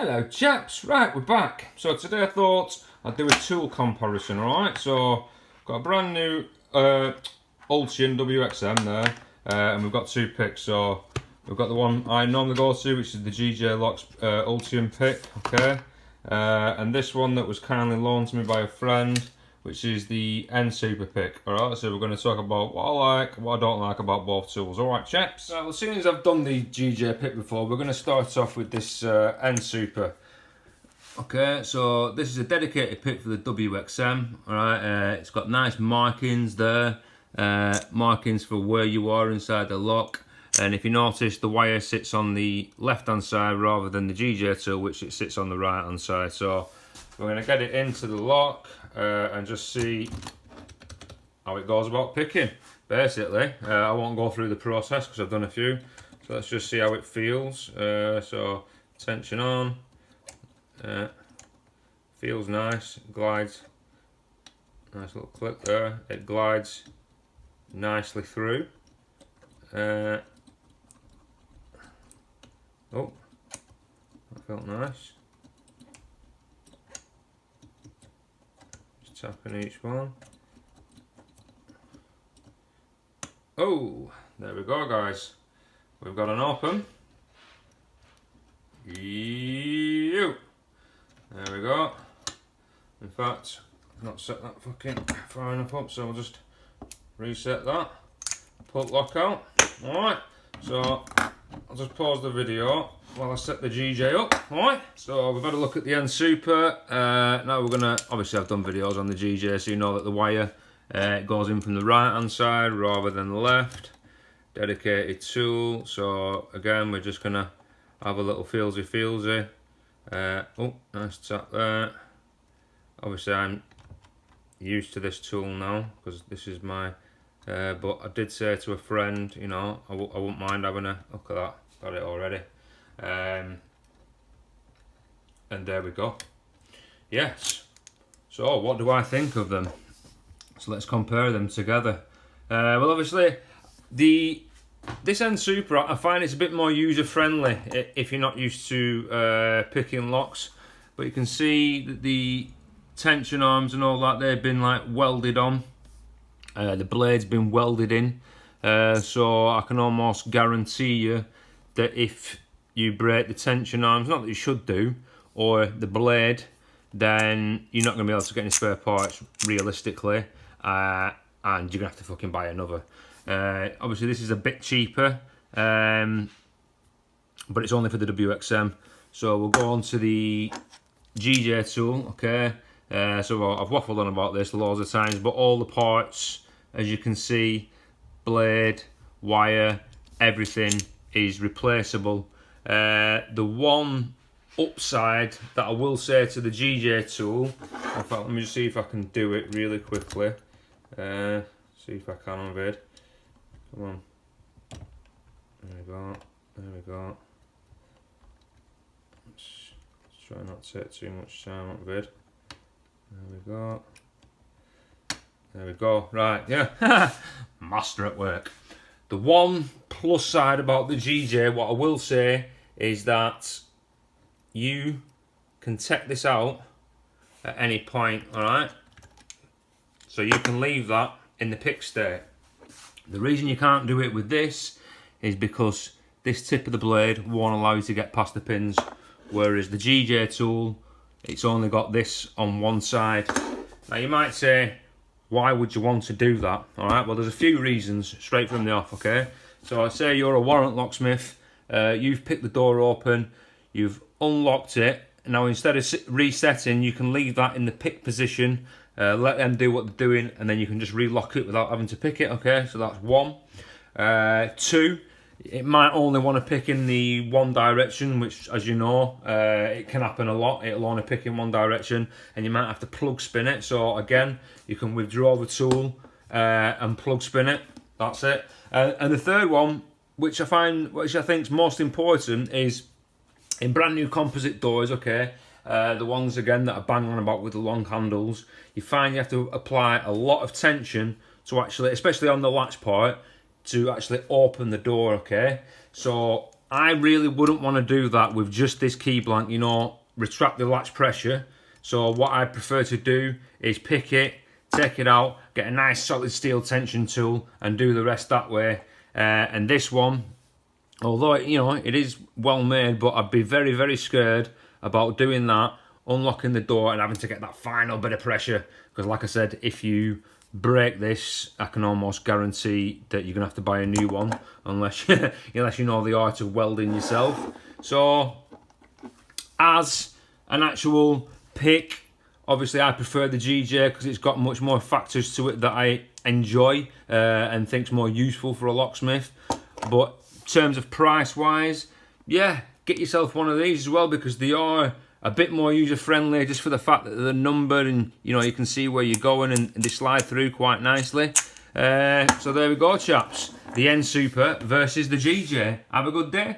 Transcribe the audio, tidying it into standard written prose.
Hello chaps, right, we're back. So today I thought I'd do a tool comparison, alright? So got a brand new Ultion WXM there, and we've got two picks. So we've got the one I normally go to, which is the GJ Locks Ultion pick, okay? And this one that was kindly loaned to me by a friend, which is the Nsuper pick, alright? So we're going to talk about what I like, what I don't like about both tools, alright chaps? Right, well, as soon as I've done the GJ pick before, we're going to start off with this Nsuper. Okay, so this is a dedicated pick for the WXM, alright? It's got nice markings there, markings for where you are inside the lock. And if you notice, the wire sits on the left hand side rather than the GJ tool, which it sits on the right hand side. So we're going to get it into the lock and just see how it goes about picking. Basically, I won't go through the process because I've done a few. So let's just see how it feels. So tension on, feels nice, glides, nice little clip there. It glides nicely through. Oh, that felt nice. Just tapping each one. Oh, there we go, guys. We've got an open. There we go. In fact, I've not set that fucking far enough up, so I'll just reset that. Put lock out. Alright, so I'll just pause the video while I set the GJ up. Alright, so we've had a look at the Nsuper. Now we're gonna, obviously I've done videos on the GJ, so you know that the wire goes in from the right hand side rather than the left. Dedicated tool, so again we're just gonna have a little feelsy. Oh, nice tap there. Obviously I'm used to this tool now because this is my but I did say to a friend, you know, I wouldn't mind having a look at that. Got it already. And there we go. Yes. So what do I think of them? So let's compare them together. Well, obviously this Nsuper, I find it's a bit more user friendly if you're not used to picking locks. But you can see that the tension arms and all that, they've been like welded on. The blade's been welded in, so I can almost guarantee you that if you break the tension arms, not that you should do, or the blade, then you're not going to be able to get any spare parts realistically, and you're going to have to fucking buy another. Obviously this is a bit cheaper, but it's only for the WXM. So we'll go on to the GJ tool, okay? So I've waffled on about this loads of times, but all the parts, as you can see, blade, wire, everything is replaceable. The one upside that I will say to the GJ tool, in fact, let me just see if I can do it really quickly. See if I can on vid. Come on. There we go. There we go. Let's try not to take too much time on vid. There we go. There we go. Right, yeah. Master at work. The one plus side about the GJ, what I will say, is that you can take this out at any point, alright? So you can leave that in the pick state. The reason you can't do it with this is because this tip of the blade won't allow you to get past the pins, whereas the GJ tool, it's only got this on one side. Now you might say, why would you want to do that? Alright, well there's a few reasons straight from the off, okay? So I say you're a warrant locksmith, you've picked the door open, you've unlocked it, now instead of resetting, you can leave that in the pick position, let them do what they're doing, and then you can just relock it without having to pick it, okay? So that's one. Two, it might only want to pick in the one direction, which, as you know, it can happen a lot. It'll only pick in one direction, and you might have to plug spin it. So again, you can withdraw the tool and plug spin it. That's it. And the third one, which I think is most important, is in brand new composite doors. Okay, the ones again that are bang on about with the long handles. You find you have to apply a lot of tension to actually, especially on the latch part, to actually open the door, okay? So I really wouldn't want to do that with just this key blank, you know, retract the latch pressure. So what I prefer to do is pick it, take it out, get a nice solid steel tension tool and do the rest that way. And this one, although, you know, it is well made, but I'd be very, very scared about doing that, unlocking the door and having to get that final bit of pressure. Because like I said, if you break this, I can almost guarantee that you're going to have to buy a new one, unless you know the art of welding yourself. So, as an actual pick, obviously I prefer the GJ because it's got much more factors to it that I enjoy and think's more useful for a locksmith. But in terms of price wise, yeah, get yourself one of these as well, because they are a bit more user friendly, just for the fact that they're numbered and you know you can see where you're going, and they slide through quite nicely. So there we go, chaps. The Nsuper versus the GJ. Have a good day.